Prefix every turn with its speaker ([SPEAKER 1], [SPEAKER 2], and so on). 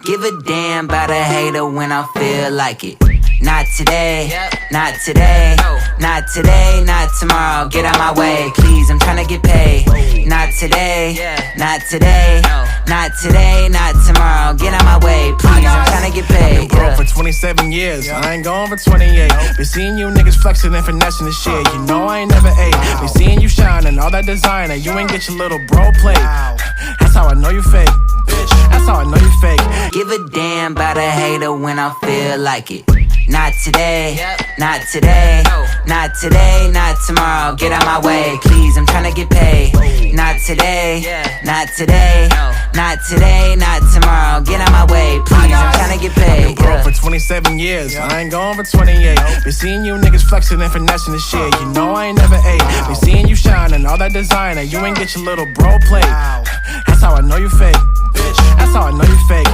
[SPEAKER 1] Give a damn about a hater when I feel like it. Not today, not today, not today, not tomorrow. Get out my way, please, I'm tryna get paid. Not today, not today, not today, not tomorrow. Get out my way, please, I'm tryna get paid.
[SPEAKER 2] I've been broke for 27 years, I ain't going for 28. Been seeing you niggas flexing and finessing the shit. You know I ain't never ate. Been seeing you shining, all that designer. You ain't get your little bro plate. That's how I know you fake, bitch. That's how I know you fake.
[SPEAKER 1] Give a damn about a hater when I feel like it. Not today, not today, not today, not tomorrow. Get out my way, please, I'm tryna get paid. Not today, not today, not today, not tomorrow. Get out my way, please, I'm tryna get paid.
[SPEAKER 2] I've been broke for 27 years, I ain't going for 28. Been seeing you niggas flexing and finessing the shit. You know I ain't never ate. Been seeing you shining, all that designer. You ain't get your little bro plate. That's how I know you fake, bitch. That's how I know you fake.